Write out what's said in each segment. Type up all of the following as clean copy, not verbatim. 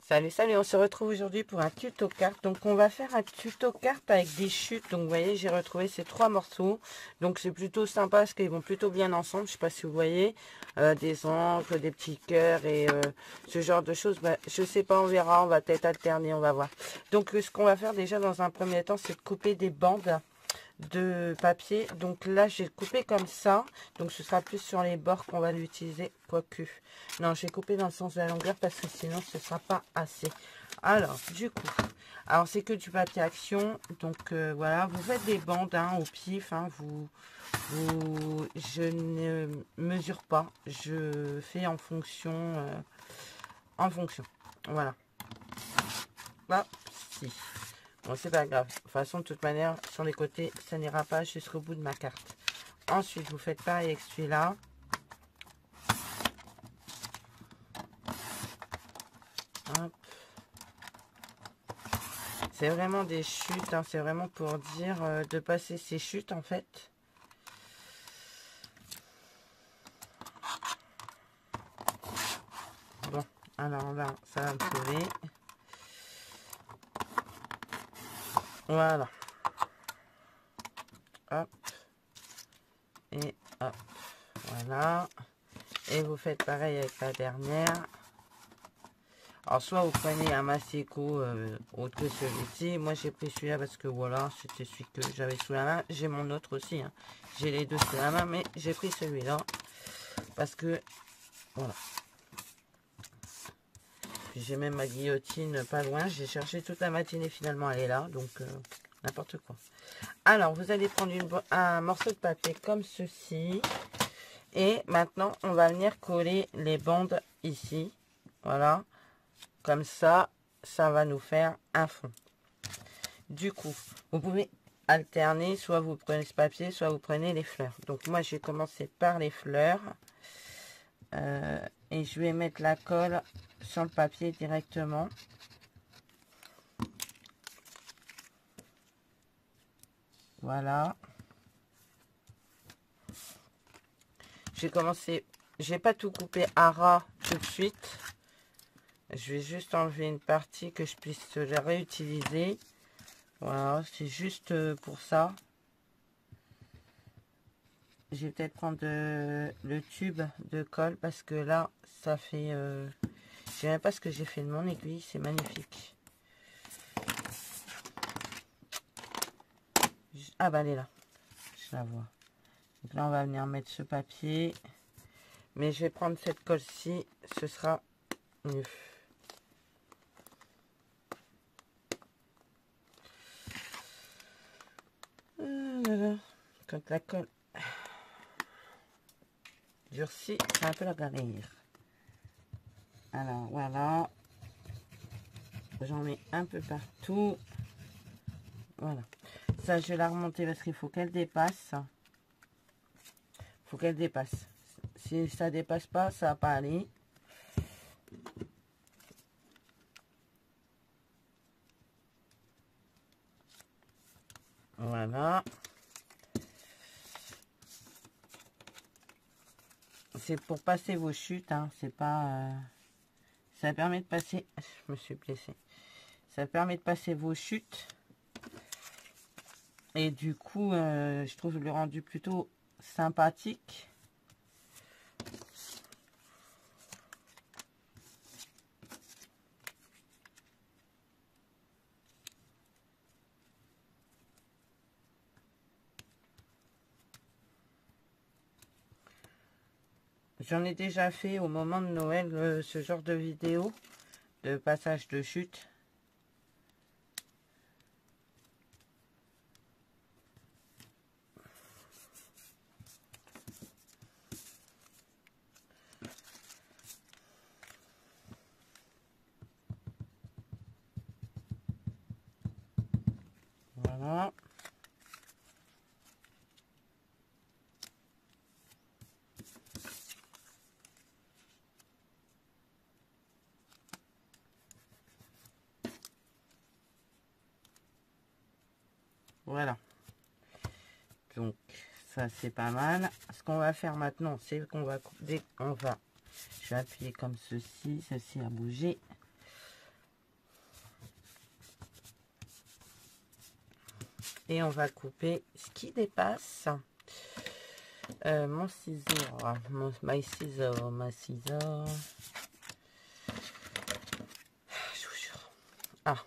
Salut, salut, on se retrouve aujourd'hui pour un tuto carte. Donc on va faire un tuto carte avec des chutes. Donc vous voyez, j'ai retrouvé ces trois morceaux. Donc c'est plutôt sympa parce qu'ils vont plutôt bien ensemble. Je sais pas si vous voyez, des encres, des petits cœurs et ce genre de choses. Bah, je sais pas, on verra, on va peut-être alterner, on va voir. Donc ce qu'on va faire déjà dans un premier temps, c'est de couper des bandes de papier. Donc là j'ai coupé comme ça, donc ce sera plus sur les bords qu'on va l'utiliser, quoique non, j'ai coupé dans le sens de la longueur parce que sinon ce sera pas assez. Alors du coup, alors c'est que du papier action, donc voilà, vous faites des bandes hein, au pif hein, je ne mesure pas, je fais en fonction voilà. Là si bon, c'est pas grave. De toute façon, de toute manière, sur les côtés, ça n'ira pas jusqu'au bout de ma carte. Ensuite, vous faites pareil avec celui-là. C'est vraiment des chutes. Hein, c'est vraiment pour dire de passer ces chutes, en fait. Bon, alors là, ça va me sauver. Voilà. Hop. Et hop. Voilà. Et vous faites pareil avec la dernière. Alors, soit vous prenez un Masseco autre que celui-ci. Moi, j'ai pris celui-là parce que voilà, c'était celui que j'avais sous la main. J'ai mon autre aussi. Hein. J'ai les deux sous la main, mais j'ai pris celui-là. Parce que, voilà. J'ai même ma guillotine pas loin. J'ai cherché toute la matinée, finalement, elle est là. Donc, n'importe quoi. Alors, vous allez prendre un morceau de papier comme ceci. Et maintenant, on va venir coller les bandes ici. Voilà. Comme ça, ça va nous faire un fond. Du coup, vous pouvez alterner, soit vous prenez ce papier, soit vous prenez les fleurs. Donc moi, je vais commencer par les fleurs. Et je vais mettre la colle sur le papier directement. Voilà. J'ai commencé, j'ai pas tout coupé à ras tout de suite. Je vais juste enlever une partie que je puisse la réutiliser. Voilà, c'est juste pour ça. Je vais peut-être prendre le tube de colle parce que là, ça fait... je sais même pas ce que j'ai fait de mon aiguille, c'est magnifique. Ah bah elle est là, je la vois. Donc là, on va venir mettre ce papier. Mais je vais prendre cette colle-ci, ce sera mieux. Quand la colle durcit, c'est un peu la galère. Alors voilà, j'en mets un peu partout. Voilà, ça je vais la remonter parce qu'il faut qu'elle dépasse. Faut qu'elle dépasse. Si ça dépasse pas, ça va pas aller. Voilà. C'est pour passer vos chutes, hein. C'est pas... ça permet de passer... Je me suis blessée. Ça permet de passer vos chutes. Et du coup, je trouve le rendu plutôt sympathique. J'en ai déjà fait au moment de Noël ce genre de vidéo de passage de chute. Voilà. Voilà. Donc, ça c'est pas mal. Ce qu'on va faire maintenant, c'est qu'on va... Je vais appuyer comme ceci. Ceci a bougé. et on va couper ce qui dépasse. Mon ciseau, my ciseau. Je vous jure. Ah.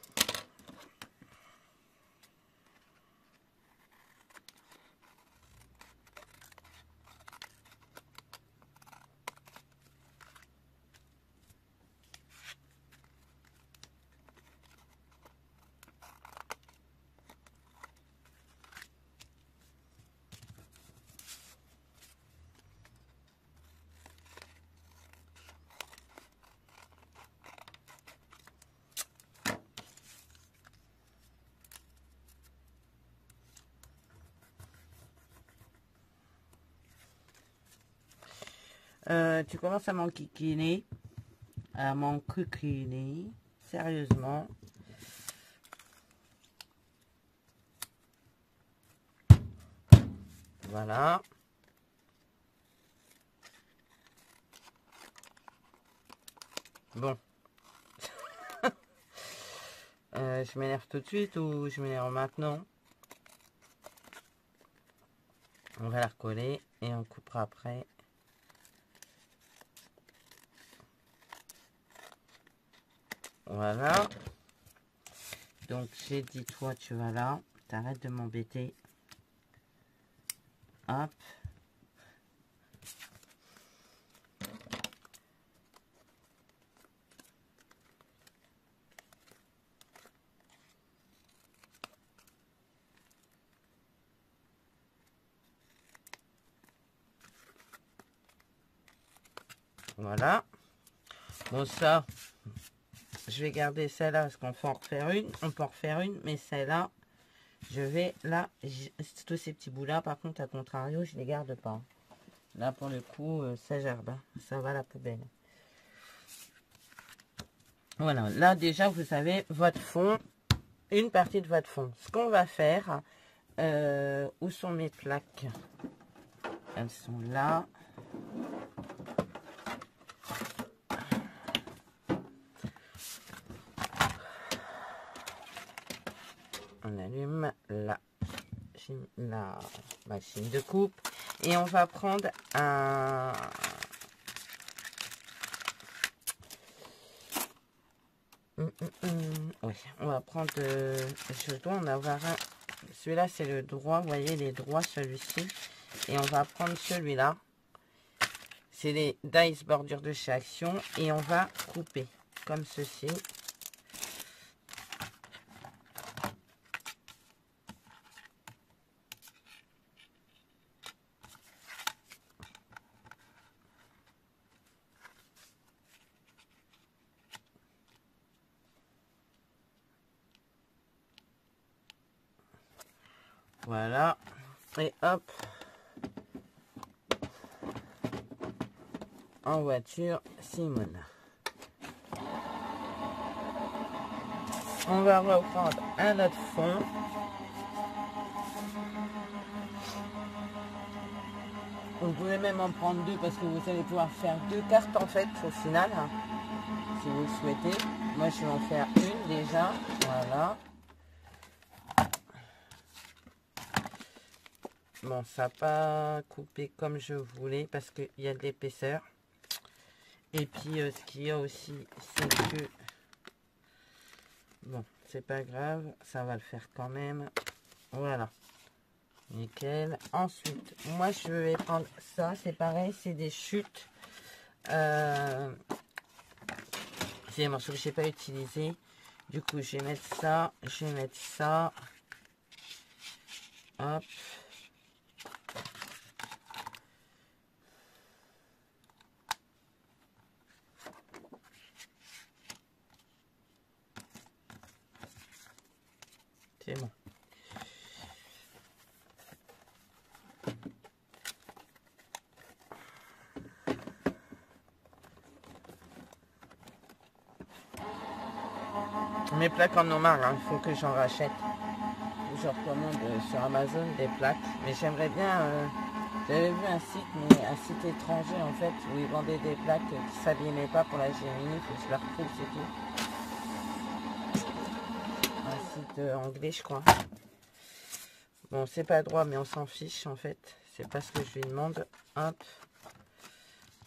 Tu commences à m'enquiquiner, sérieusement. Voilà. Bon. Je m'énerve tout de suite ou je m'énerve maintenant? On va la recoller et on coupera après. Voilà. Donc j'ai dit, toi tu vas là, t'arrêtes de m'embêter. Hop. Voilà. Bon, ça, je vais garder celle-là parce qu'on peut en refaire une. On peut en refaire une, mais celle-là, je vais là. Tous ces petits bouts-là, par contre, à contrario, je les garde pas. Là, pour le coup, ça gerbe. Hein. Ça va à la poubelle. Voilà. Là, déjà, vous avez votre fond. Une partie de votre fond. Ce qu'on va faire, où sont mes plaques? Elles sont là. On allume la machine de coupe et on va prendre un... Oui, on va prendre... je dois en avoir un. Celui-là, c'est le droit. Vous voyez, les droits, celui-ci. Et on va prendre celui-là. C'est les dice bordure de chez Action. Et on va couper comme ceci. Voilà. Et hop. En voiture, Simone. On va reprendre un autre fond. Vous pouvez même en prendre deux parce que vous allez pouvoir faire deux cartes en fait au final. Si vous le souhaitez. Moi je vais en faire une déjà. Voilà. Bon, ça n'a pas coupé comme je voulais parce qu'il y a de l'épaisseur. Et puis, ce qu'il y a aussi, c'est que... Bon, c'est pas grave, ça va le faire quand même. Voilà. Nickel. Ensuite, moi, je vais prendre ça. C'est pareil, c'est des chutes. C'est des morceaux que je n'ai pas utilisés. Du coup, je vais mettre ça. Je vais mettre ça. Hop. C'est bon. Mes plaques en ont marre, hein. Il faut que j'en rachète. Je recommande sur Amazon des plaques. Mais j'aimerais bien... j'avais vu un site, mais un site étranger en fait, où ils vendaient des plaques qui ne s'abîmaient pas pour la Gemini. Il faut que je la retrouve, c'est tout. Un site anglais, je crois. Bon, c'est pas droit, mais on s'en fiche en fait. C'est pas ce que je lui demande. Hop.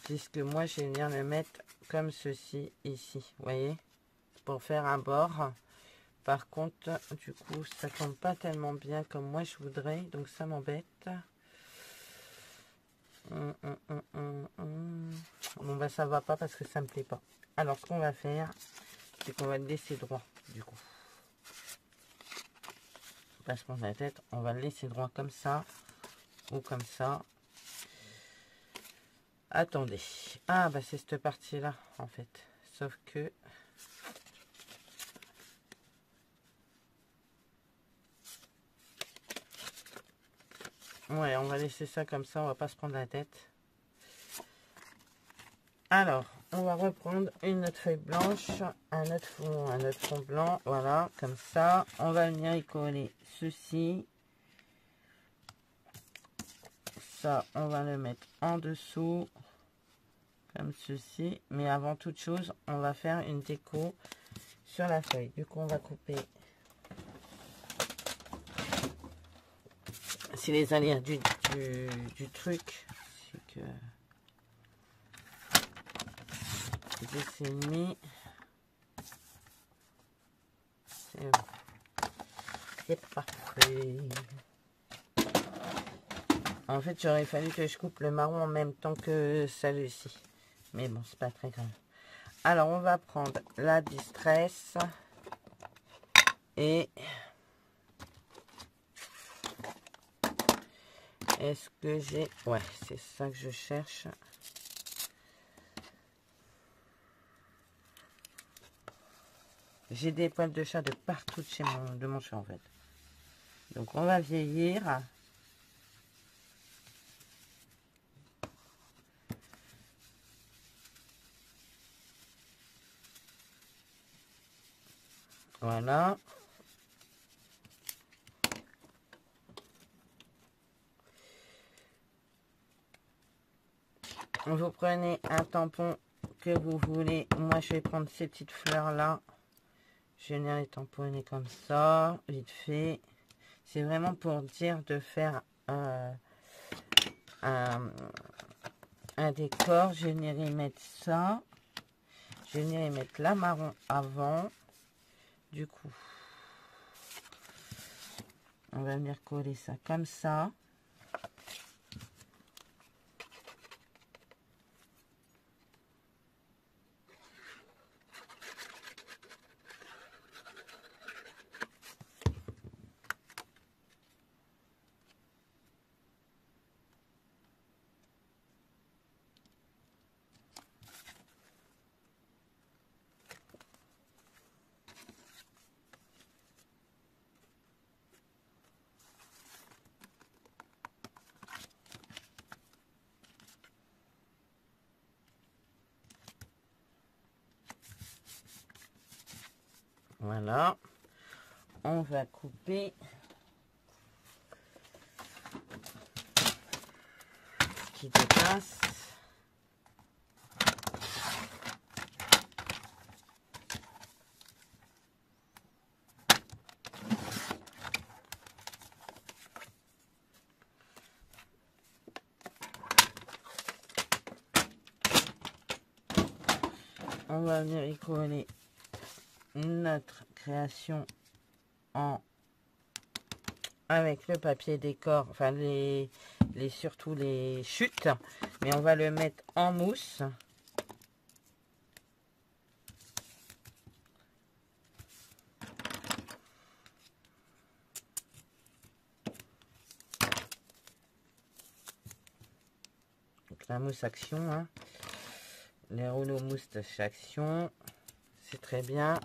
Puisque moi, je vais venir le mettre comme ceci, ici. Vous voyez? Pour faire un bord. Par contre, du coup, ça tombe pas tellement bien comme moi je voudrais. Donc, ça m'embête. Bon, bah, ça va pas parce que ça me plaît pas. Alors, ce qu'on va faire, c'est qu'on va le laisser droit, du coup. Pas se prendre la tête. On va le laisser droit comme ça. Ou comme ça. Attendez. Ah, bah, c'est cette partie-là, en fait. Sauf que... Ouais, on va laisser ça comme ça, on va pas se prendre la tête. Alors, on va reprendre une autre feuille blanche, un autre fond blanc, voilà, comme ça. On va venir y coller ceci. Ça, on va le mettre en dessous, comme ceci. Mais avant toute chose, on va faire une déco sur la feuille. Du coup, on va couper. C'est les aléas du truc, c'est que c'est mis. C'est parfait. En fait, j'aurais fallu que je coupe le marron en même temps que celui-ci. Mais bon, c'est pas très grave. Alors, on va prendre la Distress. Et... est-ce que j'ai... ouais, c'est ça que je cherche. J'ai des poils de chat de partout de mon chat, en fait. Donc, on va vieillir. Voilà. Vous prenez un tampon que vous voulez. Moi, je vais prendre ces petites fleurs-là. Je vais venir les tamponner comme ça, vite fait. C'est vraiment pour dire de faire un décor. Je vais venir y mettre ça. Je vais venir y mettre la marron avant. Du coup, on va venir coller ça comme ça. Voilà. On va couper ce qui dépasse. On va venir y coller notre création avec le papier décor, enfin surtout les chutes, mais on va le mettre en mousse. Donc la mousse action, hein. Les rouleaux mousse de action, c'est très bien.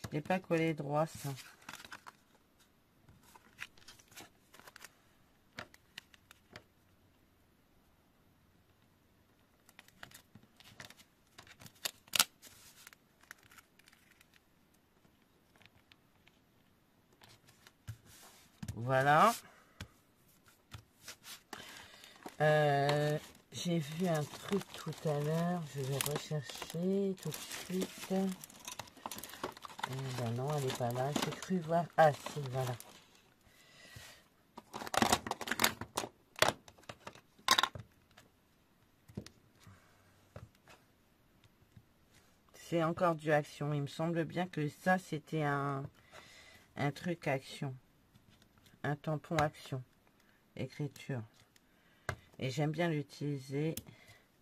Je n'ai pas collé droit ça. Voilà. J'ai vu un truc tout à l'heure. Je vais rechercher tout de suite. Ben non, elle n'est pas là. J'ai cru voir. Ah si, voilà. C'est encore du Action. Il me semble bien que ça, c'était un truc Action. Un tampon Action. Écriture. Et j'aime bien l'utiliser.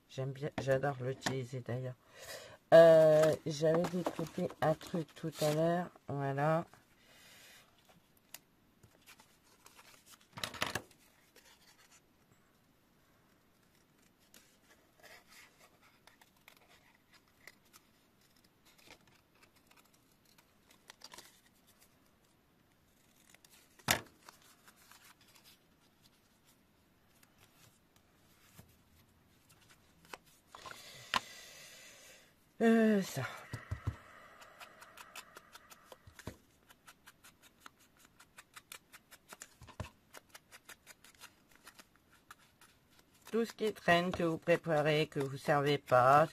J'adore l'utiliser d'ailleurs. J'avais découpé un truc tout à l'heure. Voilà. Ça. Tout ce qui traîne, que vous préparez, que vous ne servez pas,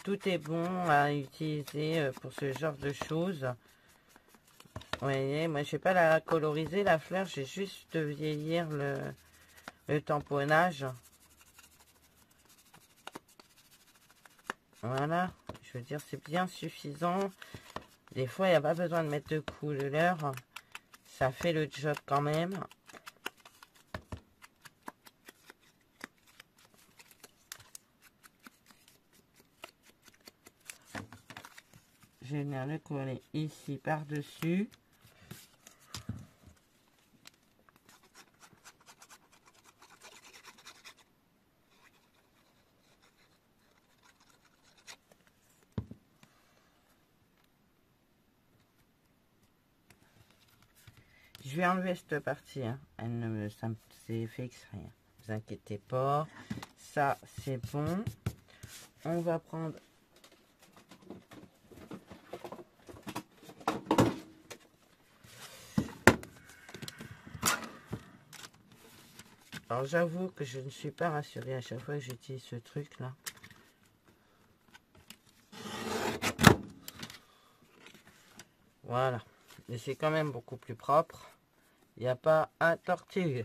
tout est bon à utiliser pour ce genre de choses. Vous voyez, moi je ne vais pas la coloriser la fleur, j'ai juste de vieillir le tamponnage. Voilà, je veux dire c'est bien suffisant. Des fois il n'y a pas besoin de mettre de couleur, ça fait le job quand même. Je vais venir le coller ici par-dessus. Je vais enlever cette partie, hein. Elle ne me, ça c'est fait exprès. Hein. Vous inquiétez pas. Ça, c'est bon. On va prendre... Alors, j'avoue que je ne suis pas rassurée à chaque fois que j'utilise ce truc-là. Voilà. Mais c'est quand même beaucoup plus propre. Il n'y a pas à tortiller.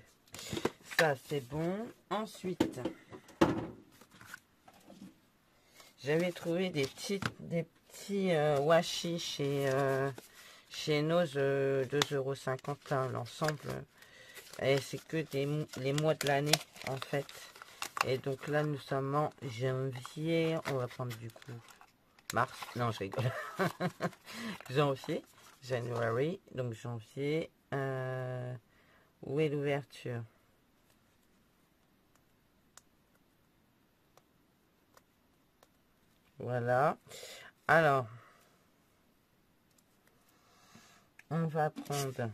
Ça, c'est bon. Ensuite, j'avais trouvé des petits washi chez Nose 2,50 €. L'ensemble, et c'est que les mois de l'année, en fait. Et donc là, nous sommes en janvier. On va prendre du coup mars. Non, je rigole. Janvier. January. Donc janvier. Où est l'ouverture? Voilà. Alors, on va prendre...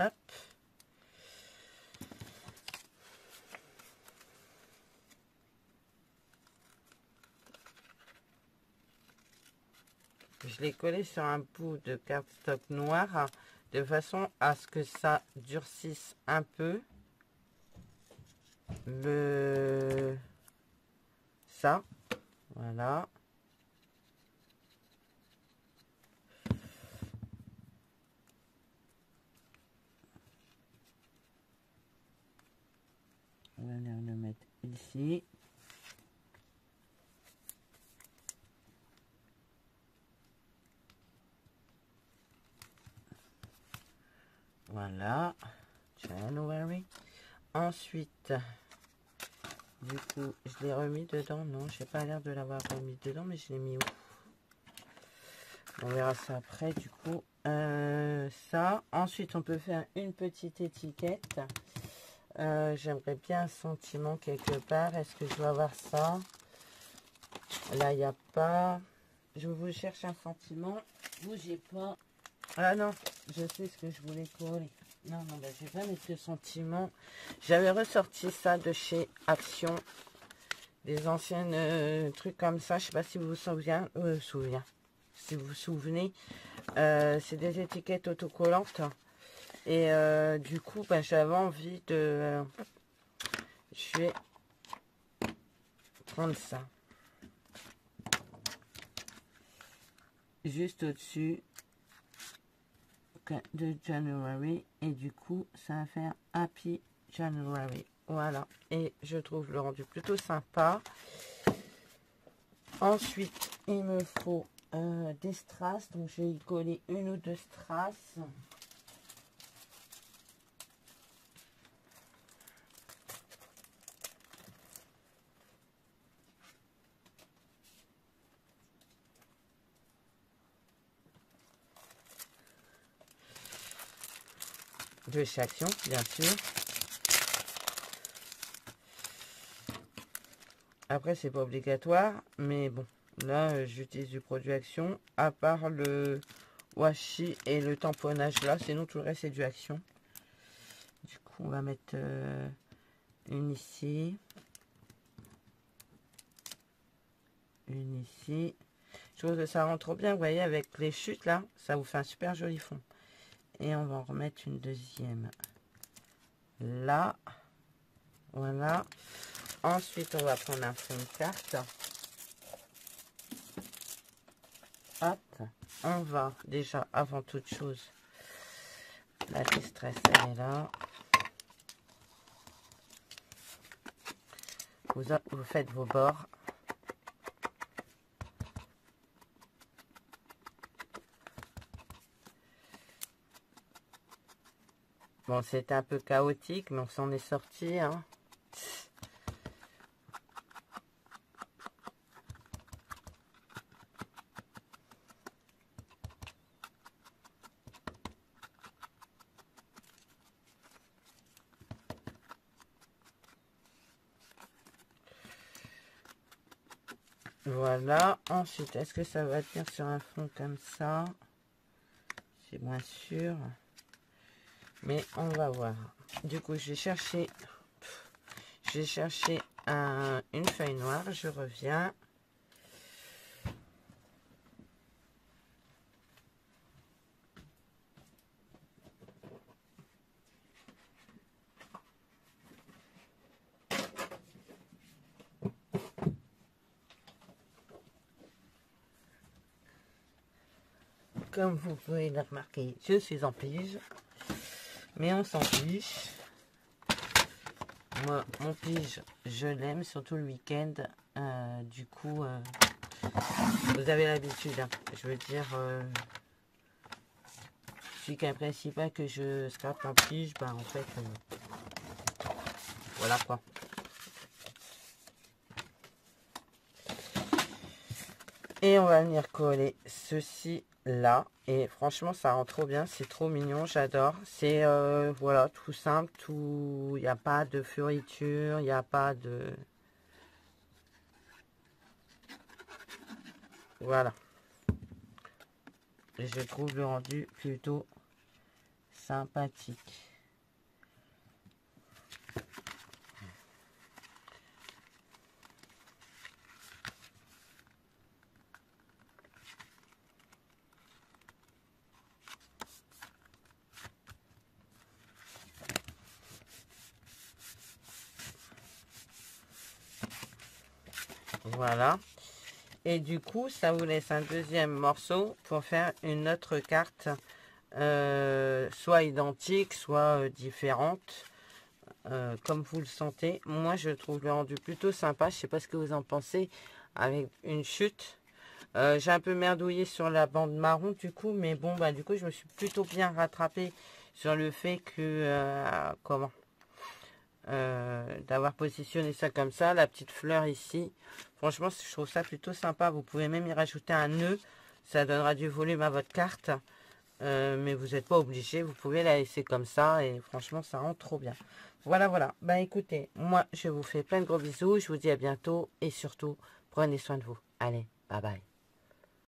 Hop. Je l'ai collé sur un bout de cardstock noir de façon à ce que ça durcisse un peu ça. Voilà. On va venir le mettre ici. Voilà. January. Ensuite, du coup, je l'ai remis dedans. Non, j'ai pas l'air de l'avoir remis dedans, mais je l'ai mis où? On verra ça après, du coup. Ça. Ensuite, on peut faire une petite étiquette. J'aimerais bien un sentiment quelque part. Est-ce que je dois avoir ça? Là, il n'y a pas. je vous cherche un sentiment. Bougez pas. Ah non, je sais ce que je voulais coller. Non, non, bah, je vais pas mettre de sentiment. J'avais ressorti ça de chez Action. Des anciennes trucs comme ça. Je sais pas si vous vous souvenez. Si vous vous souvenez. C'est des étiquettes autocollantes. Et du coup, bah, j'avais envie de... je vais prendre ça. Juste au-dessus de January. Et du coup, ça va faire Happy January. Voilà. Et je trouve le rendu plutôt sympa. Ensuite, il me faut des strass. Donc, je vais y coller une ou deux strass. De chez Action, bien sûr. Après, c'est pas obligatoire, mais bon, là, j'utilise du produit Action, à part le washi et le tamponnage là, sinon tout le reste c'est du Action. Du coup, on va mettre une ici, une ici. Je trouve que ça rentre trop bien, vous voyez, avec les chutes là, ça vous fait un super joli fond. Et on va en remettre une deuxième là, voilà. Ensuite, on va prendre un fond de carte. Hop, on va déjà, avant toute chose, la distress, elle est là. Vous faites vos bords. Bon, c'était un peu chaotique, mais on s'en est sorti, hein. Voilà. Ensuite, est-ce que ça va tenir sur un fond comme ça? C'est moins sûr. Mais on va voir. Du coup, j'ai cherché une feuille noire. Je reviens. Comme vous pouvez le remarquer, je suis en pige. Mais on s'en fiche. Moi, mon pige, je l'aime, surtout le week-end. Du coup, vous avez l'habitude. Hein. Je veux dire, celui qui est principal que je scrape en pige, bah en fait, voilà quoi. Et on va venir coller ceci là. Et franchement, ça rend trop bien. C'est trop mignon. J'adore. C'est, voilà, tout simple. Tout. Il n'y a pas de fioritures. Il n'y a pas de... Voilà. Et je trouve le rendu plutôt sympathique. Voilà. Et du coup, ça vous laisse un deuxième morceau pour faire une autre carte, soit identique, soit différente, comme vous le sentez. Moi, je trouve le rendu plutôt sympa. Je sais pas ce que vous en pensez, avec une chute. J'ai un peu merdouillé sur la bande marron, du coup, mais bon, bah du coup, je me suis plutôt bien rattrapée sur le fait que, d'avoir positionné ça comme ça, la petite fleur ici. Franchement, je trouve ça plutôt sympa. Vous pouvez même y rajouter un nœud. Ça donnera du volume à votre carte. Mais vous n'êtes pas obligé. Vous pouvez la laisser comme ça. Et franchement, ça rend trop bien. Voilà, voilà. Ben écoutez, moi, je vous fais plein de gros bisous. Je vous dis à bientôt. Et surtout, prenez soin de vous. Allez, bye bye.